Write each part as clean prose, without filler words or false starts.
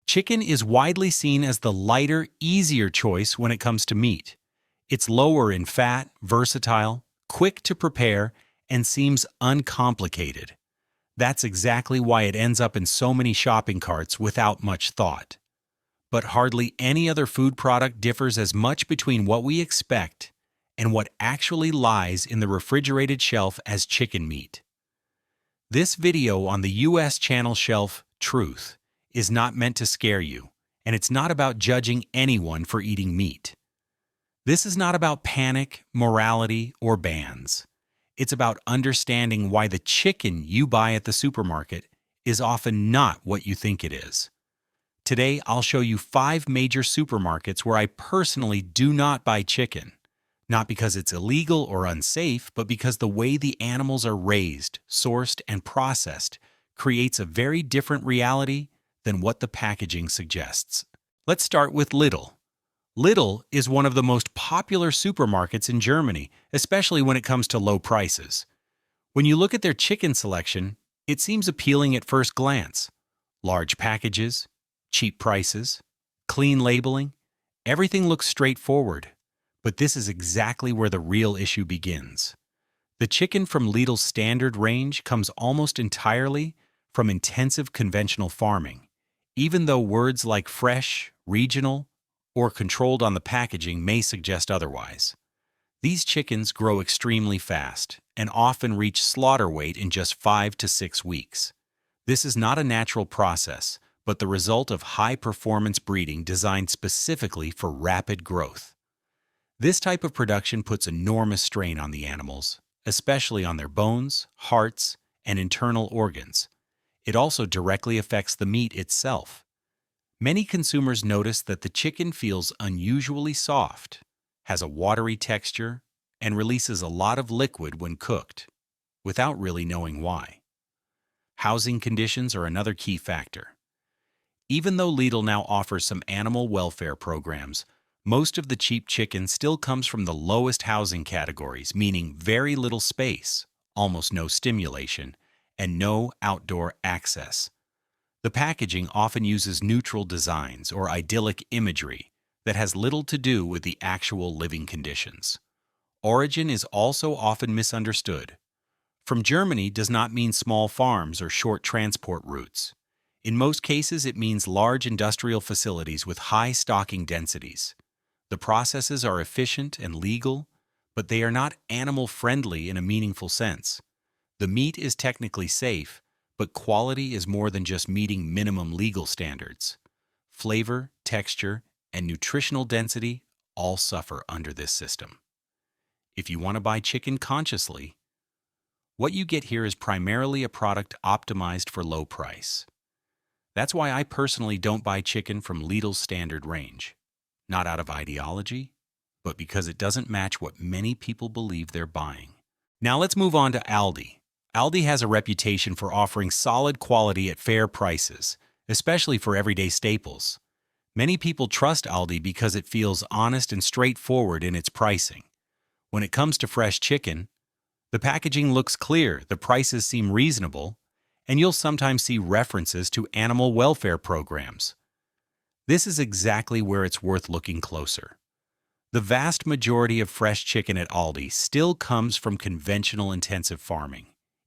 Chicken is widely seen as the lighter, easier choice when it comes to meat. It's lower in fat, versatile, quick to prepare, and seems uncomplicated. That's exactly why it ends up in so many shopping carts without much thought. But hardly any other food product differs as much between what we expect and what actually lies in the refrigerated shelf as chicken meat. This video on the US channel Shelf Truth is not meant to scare you, and it's not about judging anyone for eating meat. This is not about panic, morality, or bans. It's about understanding why the chicken you buy at the supermarket is often not what you think it is. Today, I'll show you 5 major supermarkets where I personally do not buy chicken. Not because it's illegal or unsafe, but because the way the animals are raised, sourced, and processed creates a very different reality than what the packaging suggests. Let's start with Lidl. Lidl is one of the most popular supermarkets in Germany, especially when it comes to low prices. When you look at their chicken selection, it seems appealing at first glance. Large packages, cheap prices, clean labeling, everything looks straightforward. But this is exactly where the real issue begins. The chicken from Lidl's standard range comes almost entirely from intensive conventional farming, even though words like fresh, regional, or controlled on the packaging may suggest otherwise. These chickens grow extremely fast and often reach slaughter weight in just 5 to 6 weeks. This is not a natural process, but the result of high-performance breeding designed specifically for rapid growth. This type of production puts enormous strain on the animals, especially on their bones, hearts, and internal organs. It also directly affects the meat itself. Many consumers notice that the chicken feels unusually soft, has a watery texture, and releases a lot of liquid when cooked, without really knowing why. Housing conditions are another key factor. Even though Lidl now offers some animal welfare programs, most of the cheap chicken still comes from the lowest housing categories, meaning very little space, almost no stimulation, and no outdoor access. The packaging often uses neutral designs or idyllic imagery that has little to do with the actual living conditions. Origin is also often misunderstood. From Germany does not mean small farms or short transport routes. In most cases, it means large industrial facilities with high stocking densities. The processes are efficient and legal, but they are not animal-friendly in a meaningful sense. The meat is technically safe, but quality is more than just meeting minimum legal standards. Flavor, texture, and nutritional density all suffer under this system. If you want to buy chicken consciously, what you get here is primarily a product optimized for low price. That's why I personally don't buy chicken from Lidl's standard range. Not out of ideology, but because it doesn't match what many people believe they're buying. Now let's move on to Aldi. Aldi has a reputation for offering solid quality at fair prices, especially for everyday staples. Many people trust Aldi because it feels honest and straightforward in its pricing. When it comes to fresh chicken, the packaging looks clear, the prices seem reasonable, and you'll sometimes see references to animal welfare programs. This is exactly where it's worth looking closer. The vast majority of fresh chicken at Aldi still comes from conventional intensive farming.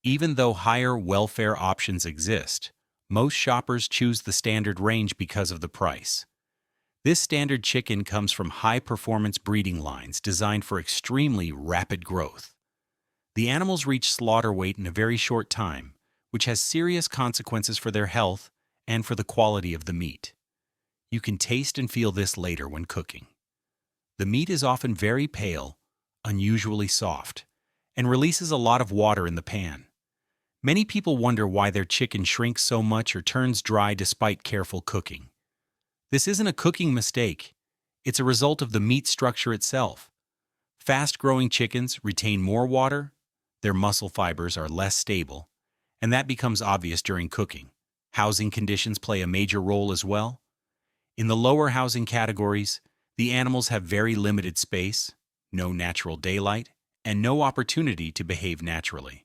Even though higher welfare options exist, most shoppers choose the standard range because of the price. This standard chicken comes from high-performance breeding lines designed for extremely rapid growth. The animals reach slaughter weight in a very short time, which has serious consequences for their health and for the quality of the meat. You can taste and feel this later when cooking. The meat is often very pale, unusually soft, and releases a lot of water in the pan. Many people wonder why their chicken shrinks so much or turns dry despite careful cooking. This isn't a cooking mistake. It's a result of the meat structure itself. Fast-growing chickens retain more water, their muscle fibers are less stable, and that becomes obvious during cooking. Housing conditions play a major role as well. In the lower housing categories, the animals have very limited space, no natural daylight, and no opportunity to behave naturally.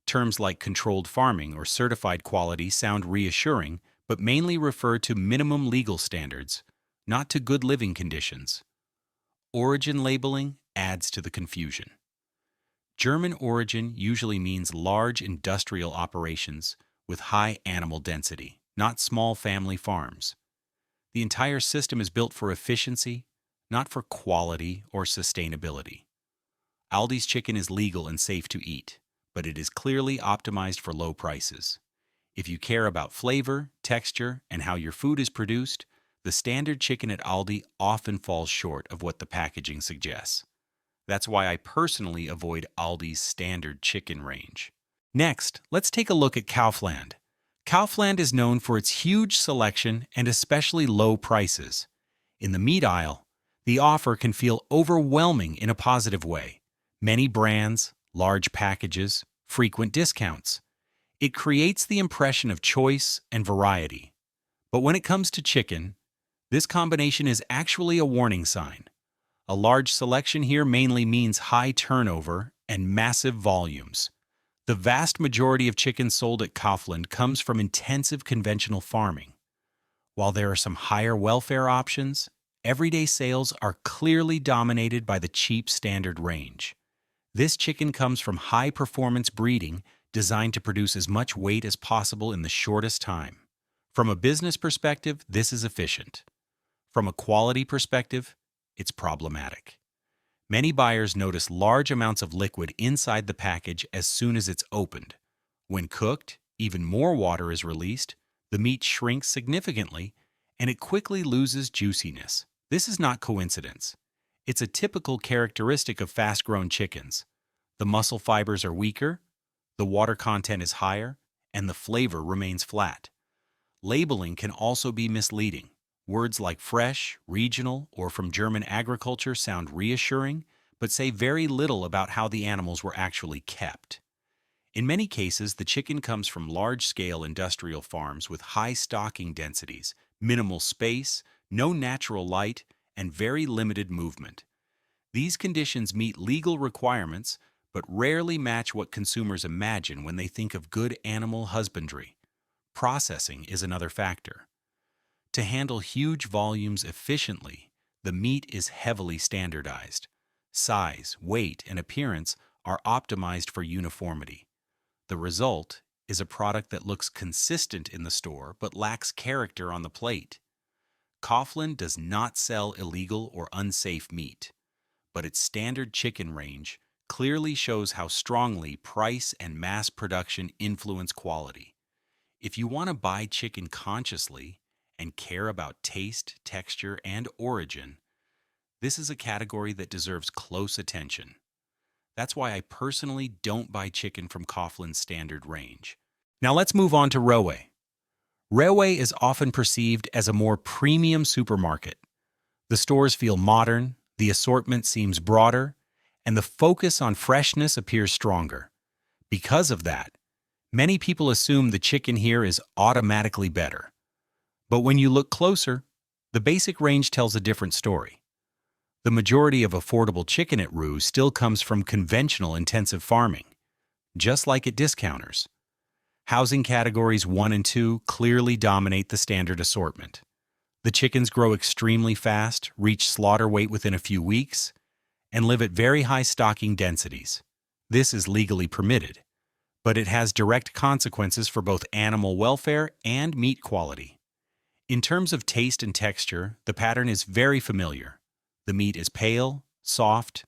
Terms like controlled farming or certified quality sound reassuring, but mainly refer to minimum legal standards, not to good living conditions. Origin labeling adds to the confusion. German origin usually means large industrial operations with high animal density, not small family farms. The entire system is built for efficiency, not for quality or sustainability. Aldi's chicken is legal and safe to eat, but it is clearly optimized for low prices. If you care about flavor, texture, and how your food is produced, the standard chicken at Aldi often falls short of what the packaging suggests. That's why I personally avoid Aldi's standard chicken range. Next, let's take a look at Kaufland. Kaufland is known for its huge selection and especially low prices. In the meat aisle, the offer can feel overwhelming in a positive way. Many brands, large packages, frequent discounts. It creates the impression of choice and variety. But when it comes to chicken, this combination is actually a warning sign. A large selection here mainly means high turnover and massive volumes. The vast majority of chicken sold at Kaufland comes from intensive conventional farming. While there are some higher welfare options, everyday sales are clearly dominated by the cheap standard range. This chicken comes from high-performance breeding designed to produce as much weight as possible in the shortest time. From a business perspective, this is efficient. From a quality perspective, it's problematic. Many buyers notice large amounts of liquid inside the package as soon as it's opened. When cooked, even more water is released, the meat shrinks significantly, and it quickly loses juiciness. This is not coincidence. It's a typical characteristic of fast-grown chickens. The muscle fibers are weaker, the water content is higher, and the flavor remains flat. Labeling can also be misleading. Words like fresh, regional, or from German agriculture sound reassuring, but say very little about how the animals were actually kept. In many cases, the chicken comes from large-scale industrial farms with high stocking densities, minimal space, no natural light, and very limited movement. These conditions meet legal requirements, but rarely match what consumers imagine when they think of good animal husbandry. Processing is another factor. To handle huge volumes efficiently, the meat is heavily standardized. Size, weight, and appearance are optimized for uniformity. The result is a product that looks consistent in the store but lacks character on the plate. Kaufland does not sell illegal or unsafe meat, but its standard chicken range clearly shows how strongly price and mass production influence quality. If you want to buy chicken consciously and care about taste, texture, and origin, this is a category that deserves close attention. That's why I personally don't buy chicken from Kaufland's standard range. Now let's move on to Rowe. Rowe is often perceived as a more premium supermarket. The stores feel modern, the assortment seems broader, and the focus on freshness appears stronger. Because of that, many people assume the chicken here is automatically better. But when you look closer, the basic range tells a different story. The majority of affordable chicken at Rowe still comes from conventional intensive farming, just like at discounters. Housing categories 1 and 2 clearly dominate the standard assortment. The chickens grow extremely fast, reach slaughter weight within a few weeks, and live at very high stocking densities. This is legally permitted, but it has direct consequences for both animal welfare and meat quality. In terms of taste and texture, the pattern is very familiar. The meat is pale, soft,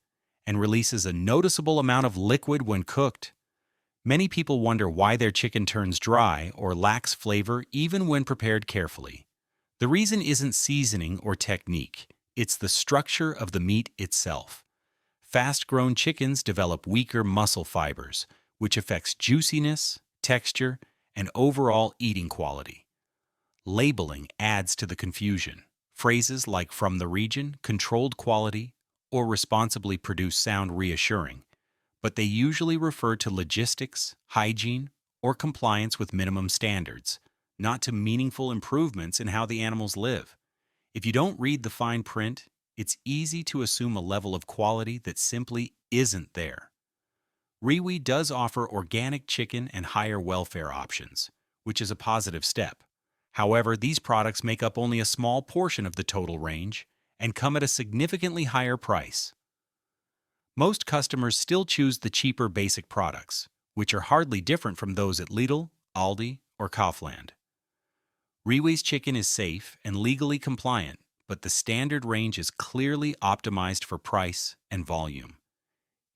and releases a noticeable amount of liquid when cooked. Many people wonder why their chicken turns dry or lacks flavor even when prepared carefully. The reason isn't seasoning or technique, it's the structure of the meat itself. Fast-grown chickens develop weaker muscle fibers, which affects juiciness, texture, and overall eating quality. Labeling adds to the confusion. Phrases like "from the region," "controlled quality," or "responsibly produced" sound reassuring, but they usually refer to logistics, hygiene, or compliance with minimum standards, not to meaningful improvements in how the animals live. If you don't read the fine print, it's easy to assume a level of quality that simply isn't there. Rowe does offer organic chicken and higher welfare options, which is a positive step. However, these products make up only a small portion of the total range and come at a significantly higher price. Most customers still choose the cheaper basic products, which are hardly different from those at Lidl, Aldi, or Kaufland. Rewe's chicken is safe and legally compliant, but the standard range is clearly optimized for price and volume.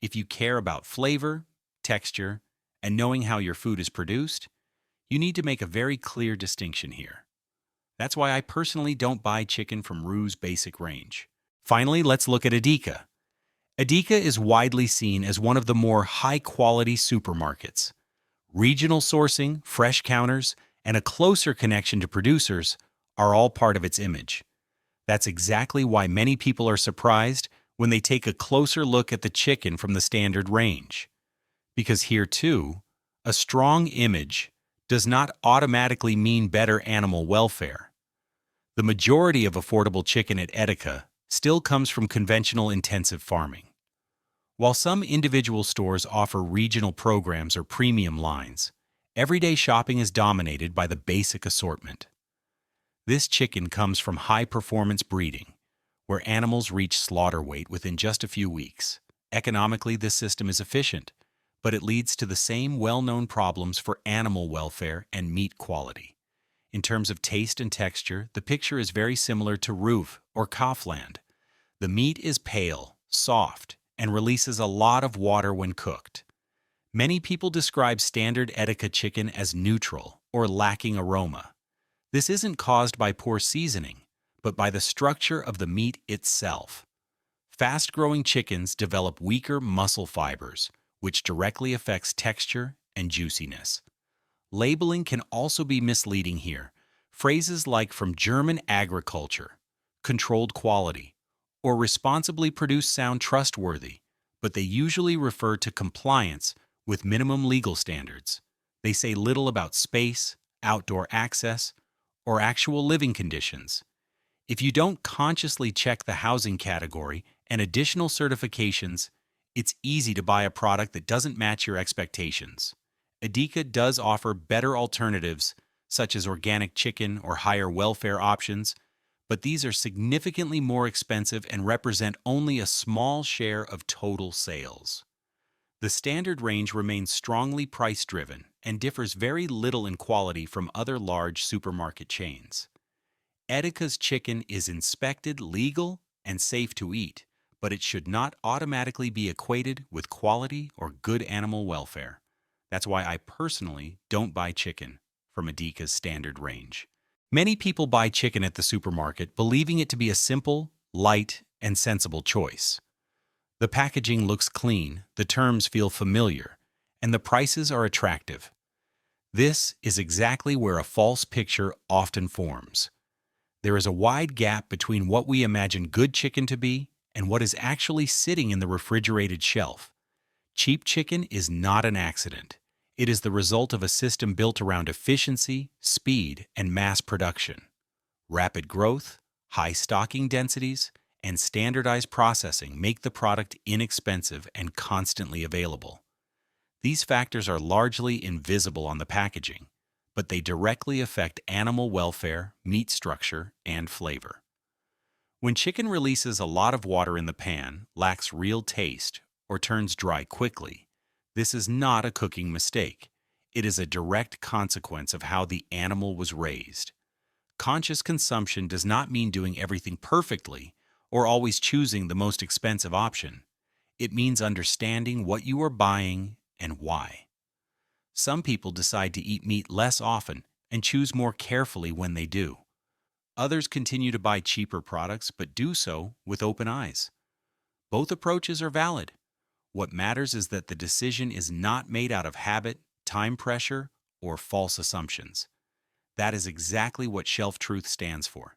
If you care about flavor, texture, and knowing how your food is produced, you need to make a very clear distinction here. That's why I personally don't buy chicken from Rue's basic range. Finally, let's look at Adika. Adika is widely seen as one of the more high-quality supermarkets. Regional sourcing, fresh counters, and a closer connection to producers are all part of its image. That's exactly why many people are surprised when they take a closer look at the chicken from the standard range. Because here, too, a strong image does not automatically mean better animal welfare. The majority of affordable chicken at Adika still comes from conventional intensive farming. While some individual stores offer regional programs or premium lines, everyday shopping is dominated by the basic assortment. This chicken comes from high-performance breeding, where animals reach slaughter weight within just a few weeks. Economically, this system is efficient, but it leads to the same well-known problems for animal welfare and meat quality. In terms of taste and texture, the picture is very similar to Roof or Kaufland. The meat is pale, soft, and releases a lot of water when cooked. Many people describe standard Adika chicken as neutral or lacking aroma. This isn't caused by poor seasoning, but by the structure of the meat itself. Fast-growing chickens develop weaker muscle fibers, which directly affects texture and juiciness. Labeling can also be misleading here. Phrases like "from German agriculture," "controlled quality," or "responsibly produced" sound trustworthy, but they usually refer to compliance with minimum legal standards. They say little about space, outdoor access, or actual living conditions. If you don't consciously check the housing category and additional certifications, it's easy to buy a product that doesn't match your expectations. Adika does offer better alternatives, such as organic chicken or higher welfare options, but these are significantly more expensive and represent only a small share of total sales. The standard range remains strongly price-driven and differs very little in quality from other large supermarket chains. Adika's chicken is inspected, legal, and safe to eat, but it should not automatically be equated with quality or good animal welfare. That's why I personally don't buy chicken from Adika's standard range. Many people buy chicken at the supermarket believing it to be a simple, light, and sensible choice. The packaging looks clean, the terms feel familiar, and the prices are attractive. This is exactly where a false picture often forms. There is a wide gap between what we imagine good chicken to be and what is actually sitting in the refrigerated shelf. Cheap chicken is not an accident. It is the result of a system built around efficiency, speed, and mass production. Rapid growth, high stocking densities, and standardized processing make the product inexpensive and constantly available. These factors are largely invisible on the packaging, but they directly affect animal welfare, meat structure, and flavor. When chicken releases a lot of water in the pan, lacks real taste, or turns dry quickly, this is not a cooking mistake. It is a direct consequence of how the animal was raised. Conscious consumption does not mean doing everything perfectly or always choosing the most expensive option. It means understanding what you are buying and why. Some people decide to eat meat less often and choose more carefully when they do. Others continue to buy cheaper products but do so with open eyes. Both approaches are valid. What matters is that the decision is not made out of habit, time pressure, or false assumptions. That is exactly what Shelf Truth stands for.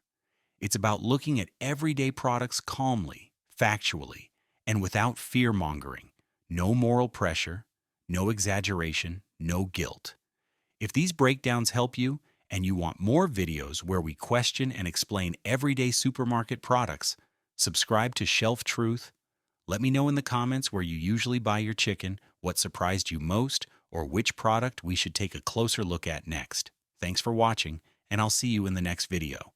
It's about looking at everyday products calmly, factually, and without fear-mongering. No moral pressure, no exaggeration, no guilt. If these breakdowns help you, and you want more videos where we question and explain everyday supermarket products, subscribe to Shelf Truth. Let me know in the comments where you usually buy your chicken, what surprised you most, or which product we should take a closer look at next. Thanks for watching, and I'll see you in the next video.